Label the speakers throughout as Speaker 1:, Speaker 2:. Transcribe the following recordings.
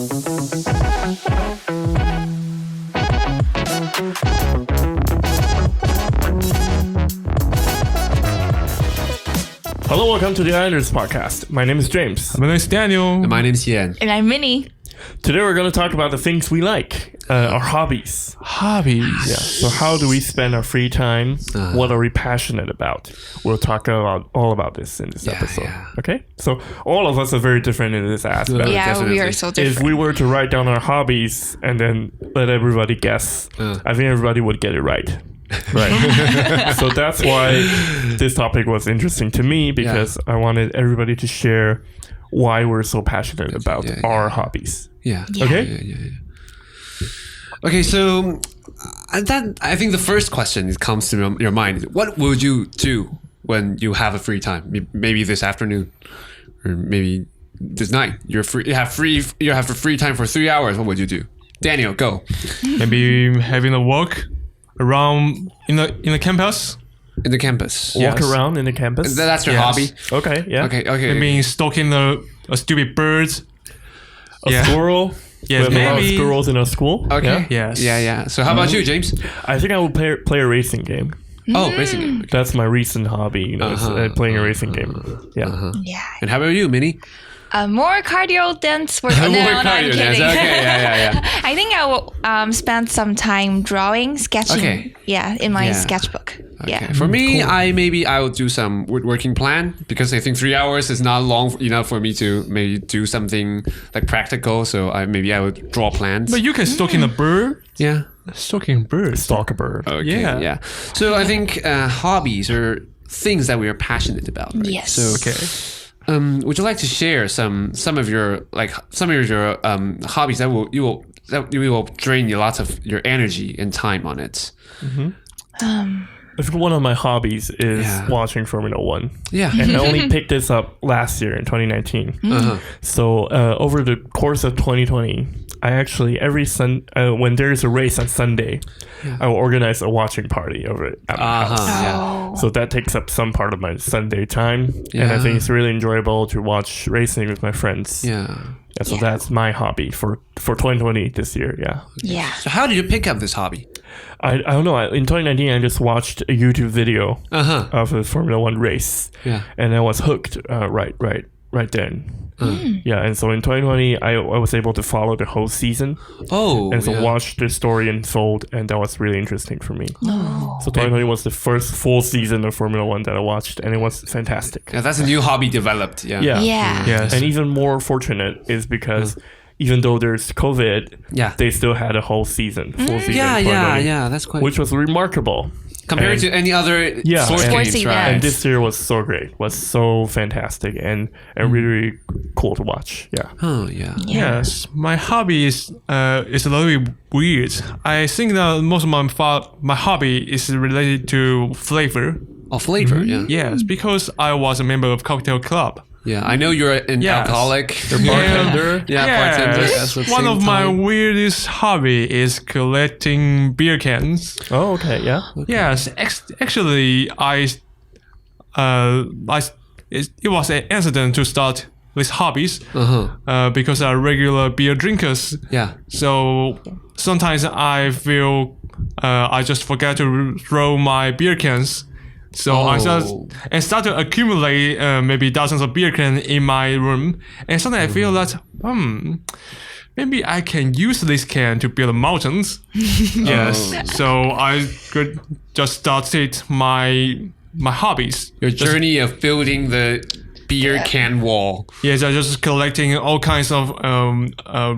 Speaker 1: Hello, welcome to the Islanders podcast. My name is James.
Speaker 2: My name is Daniel.
Speaker 3: And my name's Yan.
Speaker 4: And I'm Minnie.
Speaker 1: Today we're going to talk about the things we like, our hobbies.
Speaker 2: Hobbies.
Speaker 1: Yeah. So how do we spend our free time? What are we passionate about? We'll talk about all about this in this episode. Yeah. Okay? So all of us are very different in this aspect.
Speaker 4: Yeah,
Speaker 3: definitely.
Speaker 4: we are so different.
Speaker 1: If we were to write down our hobbies and then let everybody guess, I think everybody would get it right. Right. So that's why this topic was interesting to me, because I wanted everybody to share why we're so passionate about our hobbies.
Speaker 3: Yeah.
Speaker 1: Okay?
Speaker 3: Yeah. Okay, so I think the first question that comes to your mind, what would you do when you have a free time? Maybe this afternoon or maybe this night. You have free time for 3 hours. What would you do? Daniel, go.
Speaker 2: Maybe having a walk around in the campus.
Speaker 3: In the campus.
Speaker 1: Walk around in the campus.
Speaker 3: That's your hobby.
Speaker 1: Okay, yeah.
Speaker 3: Okay.
Speaker 2: Maybe stalking a stupid bird.
Speaker 1: A squirrel.
Speaker 2: Yes,
Speaker 1: we have a lot of
Speaker 2: maybe.
Speaker 1: squirrels in our school.
Speaker 3: Okay.
Speaker 1: Yeah?
Speaker 2: Yes.
Speaker 3: Yeah. So how about you, James?
Speaker 1: I think I would play a racing game.
Speaker 3: Oh, racing game. Okay.
Speaker 1: That's my recent hobby, is playing a racing game. Yeah.
Speaker 4: Yeah.
Speaker 3: And how about you, Minnie?
Speaker 4: More cardio than sports.
Speaker 3: More
Speaker 4: No,
Speaker 3: cardio
Speaker 4: I'm
Speaker 3: dance.
Speaker 4: kidding.
Speaker 3: Okay, yeah.
Speaker 4: I think I will spend some time drawing, sketching.
Speaker 3: Okay.
Speaker 4: Yeah, in my
Speaker 3: Yeah.
Speaker 4: sketchbook.
Speaker 3: Okay.
Speaker 4: Yeah.
Speaker 3: For me, I will do some working plan, because I think 3 hours is not long enough for me to maybe do something like practical. So I would draw plans.
Speaker 2: But you can stalking a bird.
Speaker 3: Yeah.
Speaker 2: Stalking birds.
Speaker 1: Stalk a bird.
Speaker 3: Okay.
Speaker 2: Yeah.
Speaker 3: Yeah. So I think hobbies are things that we are passionate about. Right?
Speaker 4: Yes.
Speaker 3: So
Speaker 2: Okay.
Speaker 3: would you like to share some of your hobbies that will drain you lots of your energy and time on it?
Speaker 1: I think one of my hobbies is watching Formula One.
Speaker 3: Yeah.
Speaker 1: And I only picked this up last year in 2019. So over the course of 2020, I actually when there is a race on Sunday, I will organize a watching party over it at my house.
Speaker 3: Yeah.
Speaker 1: So that takes up some part of my Sunday time, and I think it's really enjoyable to watch racing with my friends.
Speaker 3: Yeah.
Speaker 1: So that's my hobby for 2020 this year. Yeah.
Speaker 4: Yeah.
Speaker 3: So how did you pick up this hobby?
Speaker 1: I don't know. In 2019, I just watched a YouTube video of a Formula One race, and I was hooked right then. Yeah, and so in 2020, I was able to follow the whole season. And so watch the story unfold, and that was really interesting for me. So 2020 was the first full season of Formula One that I watched, and it was fantastic.
Speaker 3: Yeah, that's a new hobby developed. Yeah.
Speaker 4: Yeah.
Speaker 2: Yes.
Speaker 1: And even more fortunate is because even though there's COVID, they still had a whole season, full season.
Speaker 3: Yeah. That's quite.
Speaker 1: Which was remarkable.
Speaker 3: Compared to any other sports games,
Speaker 4: events.
Speaker 3: right?
Speaker 1: And this year was so great, was so fantastic, and really cool to watch. Yeah.
Speaker 3: Oh, yeah.
Speaker 2: Yes, my hobby is a little bit weird. I think that most of my hobby is related to flavor.
Speaker 3: Oh, flavor, yeah.
Speaker 2: Yes, because I was a member of cocktail club.
Speaker 3: Yeah, I know you're an alcoholic.
Speaker 1: Bartender.
Speaker 3: Bartender.
Speaker 2: Yes.
Speaker 3: That's
Speaker 2: One of my weirdest hobby is collecting beer cans.
Speaker 1: Oh, okay, yeah.
Speaker 2: Yes, actually, it was an accident to start with hobbies because I'm regular beer drinkers.
Speaker 3: Yeah.
Speaker 2: So sometimes I feel I just forget to throw my beer cans. So I start to accumulate maybe dozens of beer cans in my room, and suddenly I feel that maybe I can use this can to build mountains. Yes. So I could just started my hobbies.
Speaker 3: Your journey of building the beer can wall.
Speaker 2: Yes, I'm just collecting all kinds of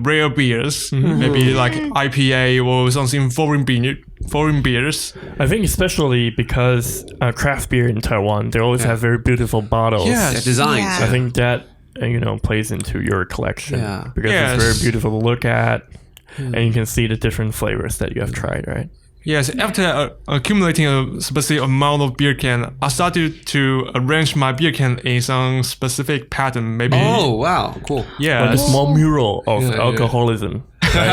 Speaker 2: rare beers, maybe like IPA or something foreign beers.
Speaker 1: I think especially because craft beer in Taiwan, they always have very beautiful bottles.
Speaker 3: Yeah, designs.
Speaker 4: Yeah.
Speaker 1: I think that plays into your collection because it's very beautiful to look at, and you can see the different flavors that you have tried, right?
Speaker 2: Yes, after accumulating a specific amount of beer can, I started to arrange my beer can in some specific pattern. Maybe.
Speaker 3: Oh, wow, cool.
Speaker 2: Yeah.
Speaker 1: Like a small mural of alcoholism. Right?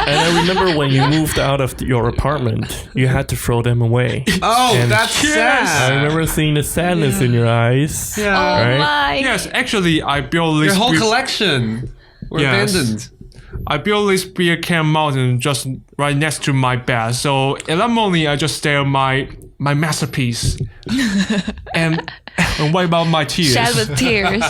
Speaker 1: And I remember when you moved out of your apartment, you had to throw them away.
Speaker 3: Oh,
Speaker 1: And
Speaker 3: that's sad.
Speaker 1: I remember seeing the sadness in your eyes.
Speaker 3: Yeah.
Speaker 4: Oh
Speaker 1: Right?
Speaker 4: my.
Speaker 2: Yes, actually, I built this.
Speaker 3: Your whole collection. or abandoned.
Speaker 2: I built this beer can mountain just right next to my bed. So in the morning, I just stare at my masterpiece and wipe out my tears.
Speaker 4: Shed with tears.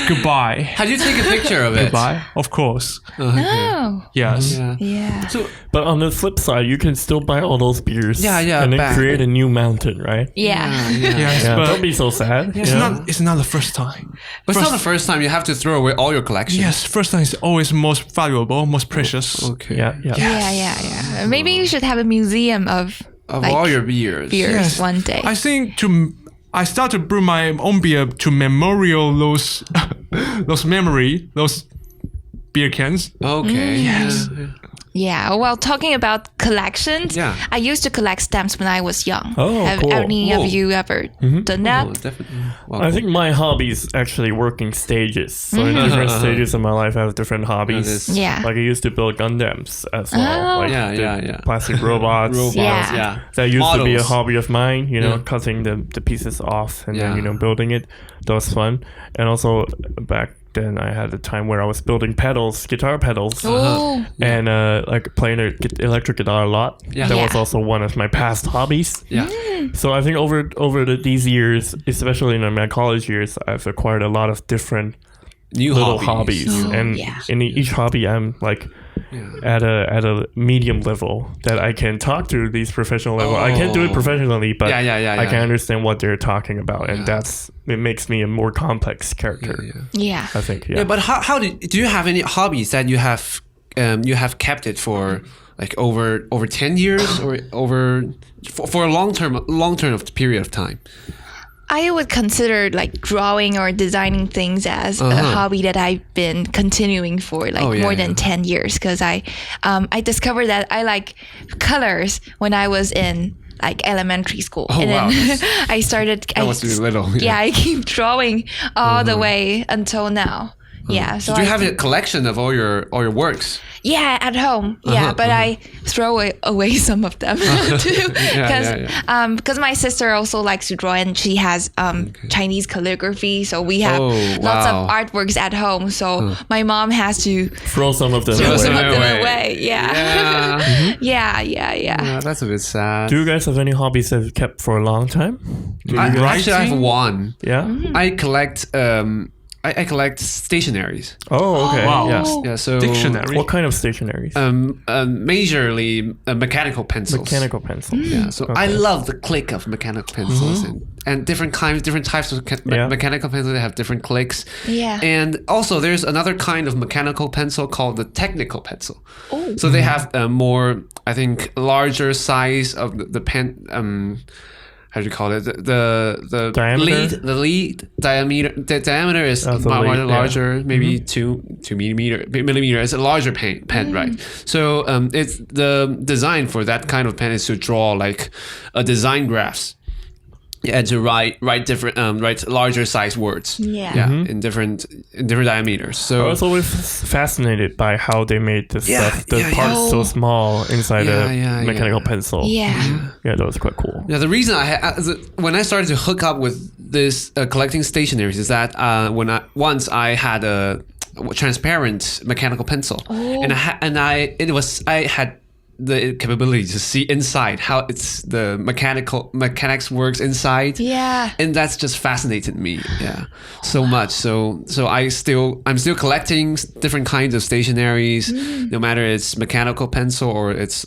Speaker 2: Goodbye.
Speaker 3: How do you take a picture of it?
Speaker 2: Goodbye. Of course.
Speaker 4: No.
Speaker 2: Yes.
Speaker 4: Yeah.
Speaker 3: So
Speaker 1: But on the flip side, you can still buy all those beers. And then create a new mountain, right?
Speaker 4: Yeah.
Speaker 2: Yes,
Speaker 1: Yeah,
Speaker 2: but
Speaker 1: don't be so sad.
Speaker 2: it's not the first time.
Speaker 3: But it's not the first time you have to throw away all your collection.
Speaker 2: Yes, first time is always most valuable, most precious.
Speaker 3: Okay.
Speaker 4: Yeah. Maybe you should have a museum of
Speaker 3: all your beers.
Speaker 4: beers one day.
Speaker 2: I think I start to brew my own beer to memorial those beer cans.
Speaker 3: Okay.
Speaker 2: Yes.
Speaker 4: Yeah, well, talking about collections, I used to collect stamps when I was young.
Speaker 1: Oh,
Speaker 4: Have
Speaker 1: cool.
Speaker 4: any of you ever done that?
Speaker 3: Oh, definitely. Well,
Speaker 1: I think my hobbies actually work in stages. So in different stages of my life, I have different hobbies.
Speaker 4: Yeah.
Speaker 1: Like I used to build Gundams as well.
Speaker 4: Oh.
Speaker 1: Like the plastic robots.
Speaker 4: Yeah.
Speaker 1: That used to be a
Speaker 3: Models.
Speaker 1: hobby of mine, cutting the pieces off and then, building it. That was fun. And also back then I had a time where I was building pedals, guitar pedals.
Speaker 4: Oh.
Speaker 1: And like playing electric guitar a lot.
Speaker 3: Yeah.
Speaker 1: That
Speaker 4: Yeah.
Speaker 1: was also one of my past hobbies.
Speaker 3: yeah.
Speaker 1: So I think over these years, especially in my college years, I've acquired a lot of different
Speaker 3: New
Speaker 1: little hobbies,
Speaker 4: Oh,
Speaker 1: and
Speaker 4: yeah.
Speaker 1: in each hobby, I'm like at a medium level that I can talk to these professional level. I can't do it professionally, but I can understand what they're talking about, and it makes me a more complex character.
Speaker 4: Yeah.
Speaker 1: I think.
Speaker 3: Yeah, but how do you have any hobbies that you have kept it for like over 10 years or over for a long term of period of time?
Speaker 4: I would consider like drawing or designing things as a hobby that I've been continuing for like more than 10 years because I discovered that I like colors when I was in like elementary school.
Speaker 3: Oh,
Speaker 4: and
Speaker 3: wow.
Speaker 4: then I started
Speaker 3: That was really little.
Speaker 4: Yeah, I keep drawing all the way until now. Yeah. So
Speaker 3: Do you have a collection of all your works?
Speaker 4: Yeah, at home. Yeah, but I throw away some of them too, because my sister also likes to draw and she has Chinese calligraphy, so we have lots of artworks at home. So my mom has to
Speaker 1: throw some of them
Speaker 4: away. Yeah. Yeah.
Speaker 3: That's a bit sad.
Speaker 1: Do you guys have any hobbies that you've kept for a long time?
Speaker 3: Actually, I have one.
Speaker 1: Yeah.
Speaker 3: I collect. I collect stationaries.
Speaker 1: Oh, okay.
Speaker 2: Wow.
Speaker 1: Yes.
Speaker 3: Yeah. So
Speaker 2: Dictionary.
Speaker 1: What kind of stationaries?
Speaker 3: majorly mechanical pencils.
Speaker 1: Mechanical pencils.
Speaker 3: Yeah. So I love the click of mechanical pencils and different types of mechanical pencils that have different clicks.
Speaker 4: Yeah.
Speaker 3: And also, there's another kind of mechanical pencil called the technical pencil. Oh. So they have a more, I think, larger size of the pen. How do you call it? The
Speaker 1: diameter?
Speaker 3: lead diameter. The diameter is larger, maybe 2 millimeter. It's a larger pen, right? So it's the design for that kind of pen is to draw like a design graphs. And to write different write larger size words. In different diameters. So
Speaker 1: I was always fascinated by how they made the stuff, the parts so small inside a mechanical pencil.
Speaker 4: Yeah.
Speaker 1: Yeah, that was quite cool.
Speaker 3: Yeah, the reason when I started to hook up with this collecting stationaries is that once I had a transparent mechanical pencil, and I had the capability to see inside how it's the mechanics works inside.
Speaker 4: Yeah.
Speaker 3: And that's just fascinated me. Yeah. So much. So I'm still collecting different kinds of stationaries, no matter it's mechanical pencil or it's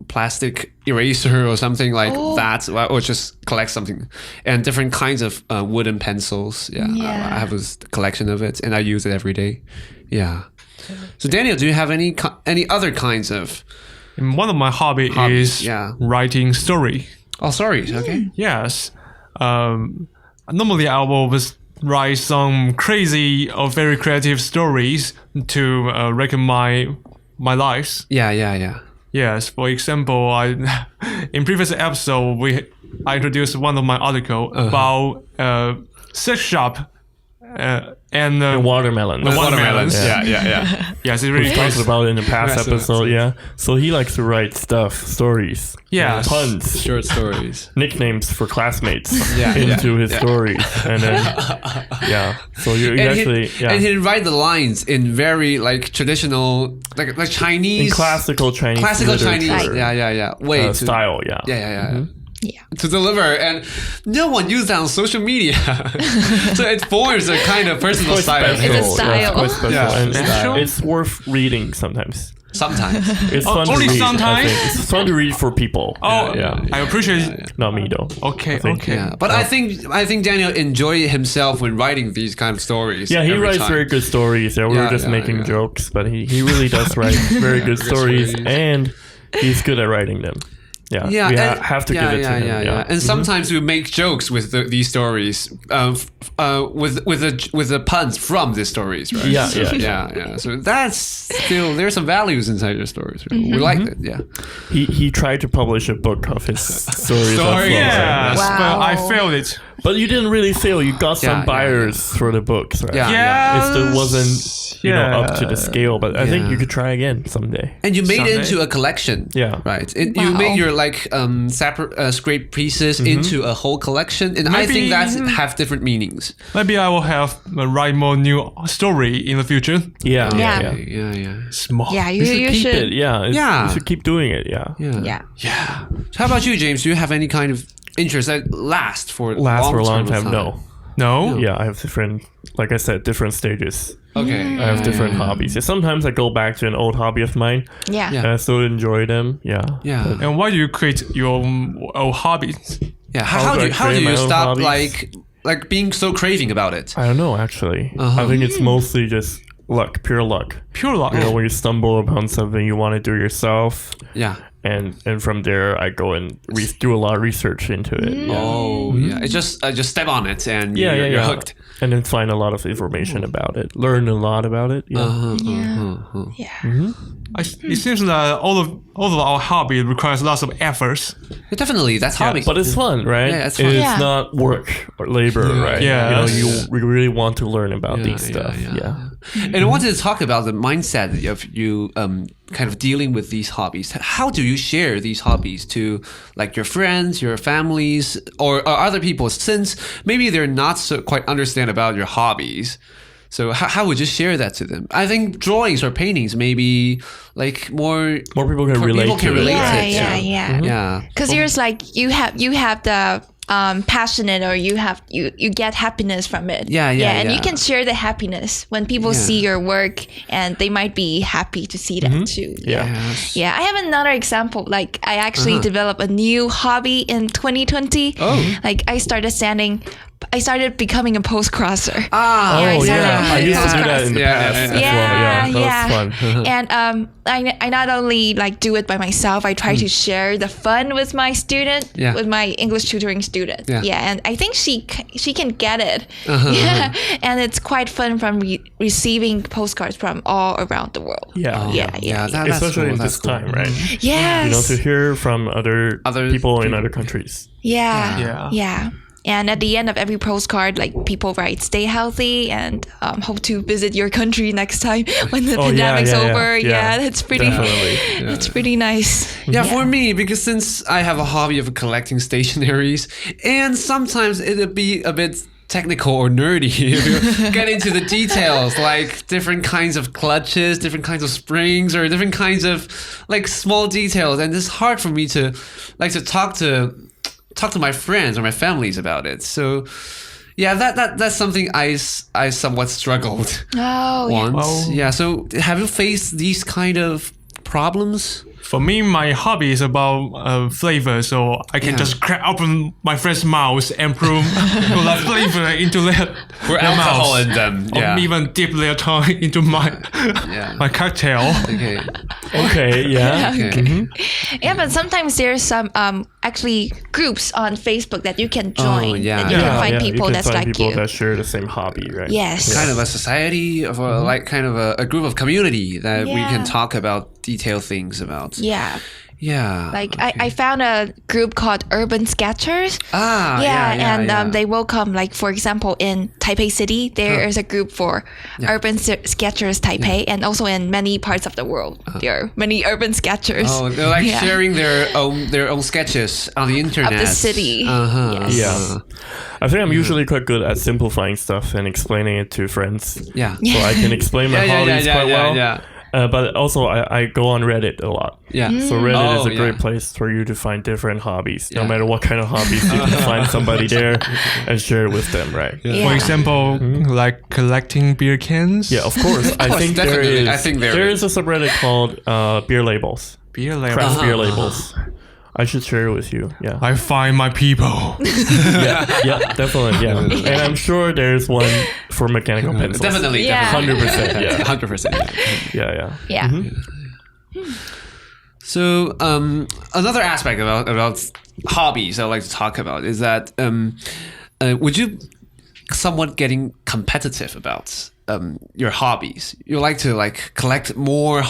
Speaker 3: plastic eraser or something like that, or just collect something, and different kinds of wooden pencils. I have a collection of it and I use it every day. Yeah. So Daniel, do you have any other kinds of
Speaker 2: one of my hobby is writing story.
Speaker 3: Oh, sorry. Okay.
Speaker 2: Yes. Normally I will write some crazy or very creative stories to reckon my lives.
Speaker 3: Yeah.
Speaker 2: Yes. For example, in previous episode I introduced one of my article about sex shop and
Speaker 1: watermelons.
Speaker 2: Watermelons.
Speaker 3: Yeah.
Speaker 2: Yes, it really
Speaker 1: We talked
Speaker 2: tastes.
Speaker 1: about it in the past episode, yeah. So he likes to write stories,
Speaker 2: Yeah.
Speaker 1: puns,
Speaker 3: Short stories.
Speaker 1: nicknames for classmates
Speaker 3: Yeah,
Speaker 1: into his stories, and then so you actually
Speaker 3: and he'd write the lines in very like traditional, like Chinese,
Speaker 1: in classical Chinese,
Speaker 3: Chinese,
Speaker 4: Right.
Speaker 3: yeah, way
Speaker 1: style, yeah.
Speaker 3: yeah.
Speaker 4: Yeah.
Speaker 3: To deliver, and no one uses that on social media, so it forms a kind of personal
Speaker 1: Quite
Speaker 3: style.
Speaker 1: special,
Speaker 4: It's a style.
Speaker 1: quite special,
Speaker 3: Yeah.
Speaker 1: and
Speaker 2: Special?
Speaker 1: it's worth reading sometimes.
Speaker 3: Sometimes.
Speaker 1: It's fun to
Speaker 2: only
Speaker 1: read.
Speaker 2: sometimes?
Speaker 1: I think. It's fun to read for people.
Speaker 2: Oh,
Speaker 1: yeah.
Speaker 2: I appreciate it.
Speaker 1: Not me though.
Speaker 2: Okay,
Speaker 1: I think.
Speaker 2: okay.
Speaker 3: Yeah, but I think Daniel enjoy himself when writing these kind of stories.
Speaker 1: Yeah, he
Speaker 3: every
Speaker 1: writes
Speaker 3: time.
Speaker 1: very good stories. Yeah, we were just making jokes, but he really does write very good stories, and he's good at writing them. Yeah, we have to give it to him. Yeah.
Speaker 3: And sometimes we make jokes with these stories, with the puns from these stories, right?
Speaker 1: Yeah.
Speaker 3: So that's still there's some values inside your stories. Right? We like it. Yeah.
Speaker 1: He tried to publish a book of his stories. as well,
Speaker 2: Yes,
Speaker 1: right?
Speaker 2: but I
Speaker 4: Wow.
Speaker 2: failed it.
Speaker 1: But you didn't really fail. You got some
Speaker 3: Yeah,
Speaker 1: buyers for the books, right?
Speaker 3: Yeah.
Speaker 2: Yeah.
Speaker 1: It still wasn't, up to the scale. But I think you could try again someday.
Speaker 3: And you made it
Speaker 2: Someday.
Speaker 3: into a collection.
Speaker 1: Yeah.
Speaker 3: Right. You
Speaker 4: Wow.
Speaker 3: made your separate scraped pieces into a whole collection, and I think
Speaker 2: Maybe-
Speaker 3: that's have different meanings.
Speaker 2: Maybe I will have write more new story in the future.
Speaker 1: Yeah.
Speaker 4: Yeah.
Speaker 3: Yeah.
Speaker 2: Small.
Speaker 4: Yeah,
Speaker 1: You should keep it. Yeah.
Speaker 3: Yeah.
Speaker 1: You should keep doing it. Yeah.
Speaker 3: Yeah.
Speaker 4: Yeah.
Speaker 3: How about you, James? Do you have any kind of interest that lasts for
Speaker 1: For a long time. No.
Speaker 2: No?
Speaker 1: Yeah, I have different, like I said, different stages.
Speaker 3: Okay.
Speaker 1: I have different hobbies. Yeah, sometimes I go back to an old hobby of mine,
Speaker 4: Yeah.
Speaker 1: and I still enjoy them. Yeah.
Speaker 3: Yeah.
Speaker 2: And why do you create your own hobbies?
Speaker 3: Yeah.
Speaker 1: How
Speaker 3: How
Speaker 1: do
Speaker 3: do
Speaker 1: I
Speaker 3: you, how
Speaker 1: create
Speaker 3: do
Speaker 1: my
Speaker 3: you
Speaker 1: own
Speaker 3: stop
Speaker 1: hobbies?
Speaker 3: like being so craving about it?
Speaker 1: I don't know, actually. I think it's mostly just luck, pure luck.
Speaker 2: Pure luck.
Speaker 1: You know, when you stumble upon something you want to do yourself,
Speaker 3: Yeah.
Speaker 1: and from there I go and do a lot of research into it.
Speaker 3: Oh, yeah. It just step on it and
Speaker 1: Yeah,
Speaker 3: you're hooked.
Speaker 1: And then find a lot of information about it, learn a lot about it. Yeah.
Speaker 4: Yeah.
Speaker 2: It seems that all of our hobby requires lots of efforts.
Speaker 3: Yeah, definitely, that's hobby.
Speaker 1: But it's fun, right?
Speaker 3: Yeah, it's fun.
Speaker 1: It's
Speaker 4: Yeah.
Speaker 1: not work or labor, right?
Speaker 2: Yeah.
Speaker 1: You know, we really want to learn about these stuff. Yeah.
Speaker 3: And I wanted to talk about the mindset of you kind of dealing with these hobbies. How do you share these hobbies to like your friends, your families, or other people, since maybe they're not so quite understand about your hobbies? So how would you share that to them? I think drawings or paintings maybe like more
Speaker 1: More people can relate
Speaker 3: people can
Speaker 1: to it.
Speaker 3: relate
Speaker 4: Yeah,
Speaker 3: it.
Speaker 4: yeah, yeah.
Speaker 3: Yeah.
Speaker 4: Because yours like you have the passionate, or you get happiness from it.
Speaker 3: Yeah,
Speaker 4: and you
Speaker 3: yeah.
Speaker 4: can share the happiness when people see your work, and they might be happy to see that too.
Speaker 1: Yeah.
Speaker 3: Yes.
Speaker 4: Yeah, I have another example. Like, I actually developed a new hobby in 2020.
Speaker 3: Oh.
Speaker 4: Like, I started becoming a post crosser.
Speaker 3: Ah.
Speaker 1: Oh,
Speaker 4: started
Speaker 1: yeah. I used to do that in the
Speaker 3: Yeah,
Speaker 1: past
Speaker 3: yeah,
Speaker 1: as well. Yeah. That was fun.
Speaker 4: And I not only like do it by myself, I try to share the fun with my student,
Speaker 3: Yeah.
Speaker 4: with my English tutoring student.
Speaker 3: Yeah.
Speaker 4: And I think she can get it. Yeah, and it's quite fun from receiving postcards from all around the world.
Speaker 1: Yeah.
Speaker 3: That's
Speaker 1: Especially
Speaker 3: cool,
Speaker 1: in
Speaker 3: that's
Speaker 1: this
Speaker 3: cool.
Speaker 1: time, right?
Speaker 4: Yes.
Speaker 1: You know, to hear from other people in
Speaker 3: people.
Speaker 1: other countries.
Speaker 4: Yeah. And at the end of every postcard, like, people write, "Stay healthy and hope to visit your country next time when the pandemic's over." Yeah, that's pretty.
Speaker 1: Definitely.
Speaker 4: That's pretty nice.
Speaker 3: Yeah, for me, because since I have a hobby of collecting stationaries, and sometimes it'll be a bit technical or nerdy if you get into the details, like different kinds of clutches, different kinds of springs, or different kinds of like small details, and it's hard for me to talk to my friends or my families about it. So yeah, that's something I somewhat struggled once. Yeah. So have you faced these kind of problems?
Speaker 2: For me, my hobby is about flavor, so I can just crack open my friend's mouth and put that flavor into their
Speaker 3: alcohol
Speaker 2: mouth.
Speaker 3: in them.
Speaker 2: Or even dip their tongue into my my cocktail.
Speaker 3: Okay.
Speaker 1: Okay, yeah.
Speaker 3: Okay.
Speaker 4: Yeah, but sometimes there's some actually groups on Facebook that you can join.
Speaker 3: yeah.
Speaker 4: And you can find people
Speaker 1: you can
Speaker 4: that's
Speaker 1: find
Speaker 4: like
Speaker 1: people
Speaker 4: you.
Speaker 1: that share the same hobby, right?
Speaker 4: Yes.
Speaker 3: Kind of a society of like kind of a group of community that we
Speaker 4: Yeah.
Speaker 3: can talk about detailed things about.
Speaker 4: Yeah.
Speaker 3: Yeah.
Speaker 4: Like I found a group called Urban Sketchers. They will come, like, for example, in Taipei City, there is a group for Urban Sketchers Taipei, and also in many parts of the world, there are many Urban Sketchers.
Speaker 3: Oh, they're like sharing their own sketches on the internet.
Speaker 4: Of the city.
Speaker 3: Yes.
Speaker 1: Yeah. I think I'm usually quite good at simplifying stuff and explaining it to friends.
Speaker 3: Yeah.
Speaker 1: So I can explain my hobbies quite well.
Speaker 3: Yeah.
Speaker 1: But also, I go on Reddit a lot.
Speaker 3: Yeah.
Speaker 1: So Reddit is a great place for you to find different hobbies. No matter what kind of hobbies, you can find somebody there and share it with them, right?
Speaker 2: For example, like collecting beer cans.
Speaker 1: Yeah, of course. I think there is a subreddit called beer labels.
Speaker 2: Beer labels.
Speaker 1: Craft beer labels. I should share it with you. Yeah.
Speaker 2: I find my people.
Speaker 1: yeah, definitely. Yeah. And I'm sure there's one for mechanical pencils.
Speaker 3: Definitely.
Speaker 1: 100%. Yeah.
Speaker 3: 100%.
Speaker 1: Yeah.
Speaker 4: Yeah.
Speaker 3: So another aspect about hobbies I'd like to talk about is that would you somewhat getting competitive about your hobbies? You like to collect more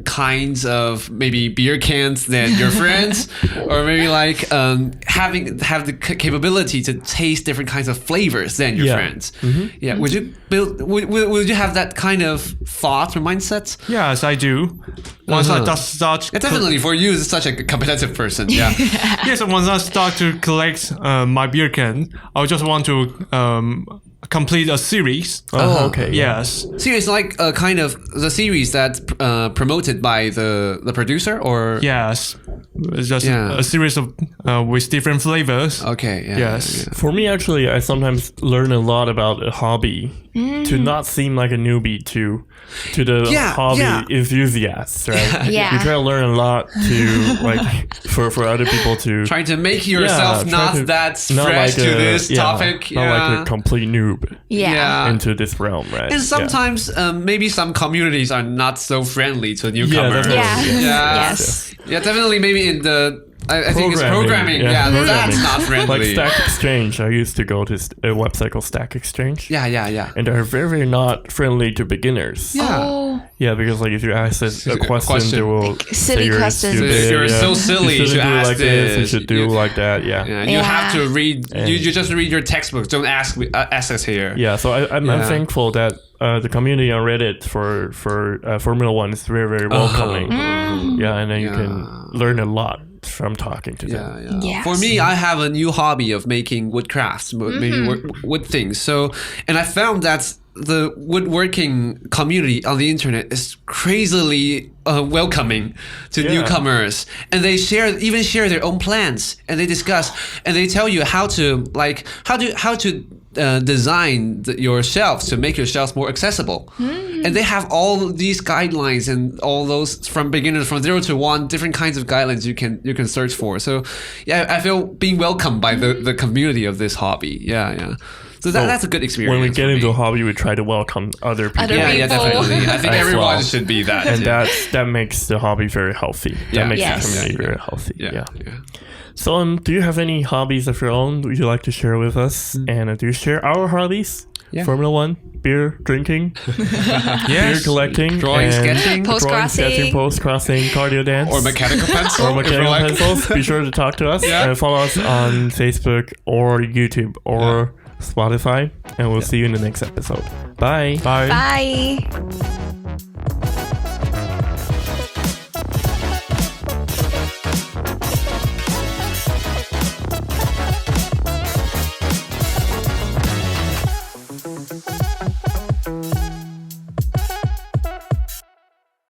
Speaker 3: kinds of maybe beer cans than your friends, or maybe have the capability to taste different kinds of flavors than your friends. Yeah. Would you have that kind of thought or mindset?
Speaker 2: Yes, I do. Once I start,
Speaker 3: definitely for you as such a competitive person. Yeah.
Speaker 2: Yes, once I start to collect my beer can, I just want to complete a series.
Speaker 1: Oh, okay.
Speaker 3: Yes. Series like kind of the series that's promoted by the producer, or
Speaker 2: yes, it's just a series of with different flavors.
Speaker 3: Okay. Yeah,
Speaker 2: yes.
Speaker 3: Yeah.
Speaker 1: For me, actually, I sometimes learn a lot about a hobby to not seem like a newbie to the hobby enthusiasts, right?
Speaker 4: Yeah.
Speaker 1: You try to learn a lot to for other people to
Speaker 3: trying to make yourself not fresh to this topic.
Speaker 1: Not like a complete noob.
Speaker 4: Yeah.
Speaker 1: Into this realm, right?
Speaker 3: And sometimes maybe some communities are not so friendly to newcomers.
Speaker 4: Yes.
Speaker 3: Yeah, definitely. Maybe in the I think it's programming. Yeah, that's not friendly.
Speaker 1: Like Stack Exchange. I used to go to a website called Stack Exchange.
Speaker 3: Yeah.
Speaker 1: And they're very, very not friendly to beginners.
Speaker 3: Yeah.
Speaker 4: Oh.
Speaker 1: Yeah, because if you ask a question, they will
Speaker 4: like silly
Speaker 1: say
Speaker 4: questions.
Speaker 3: You're so silly
Speaker 1: you should
Speaker 3: to
Speaker 1: do
Speaker 3: ask
Speaker 1: like this. You should do like that. Yeah.
Speaker 3: You have to read. You just read your textbooks. Don't ask us here.
Speaker 1: Yeah. So I'm thankful that the community on Reddit for Formula One is very, very welcoming. Yeah, and then you can learn a lot from talking to them.
Speaker 4: Yes.
Speaker 3: For me, I have a new hobby of making wood crafts, maybe wood things. So, and I found that the woodworking community on the internet is crazily welcoming to newcomers, and they share their own plans, and they discuss, and they tell you how to design your shelves to make your shelves more accessible. And they have all these guidelines and all those from 0 to 1 different kinds of guidelines you can search for. So I feel being welcomed by the community of this hobby. So that's a good experience.
Speaker 1: When we get into a hobby, we try to welcome other people.
Speaker 3: Yeah, definitely. I think everyone should be that.
Speaker 1: And that makes the hobby very healthy. That makes the community very healthy. Yeah. So, do you have any hobbies of your own would you like to share with us? And do you share our hobbies? Formula One, beer drinking, beer collecting,
Speaker 3: drawing, sketching,
Speaker 1: post-crossing, cardio dance,
Speaker 3: or mechanical
Speaker 1: pencils. Be sure to talk to us and follow us on Facebook or YouTube or Spotify, and we'll see you in the next episode. Bye.
Speaker 4: Bye.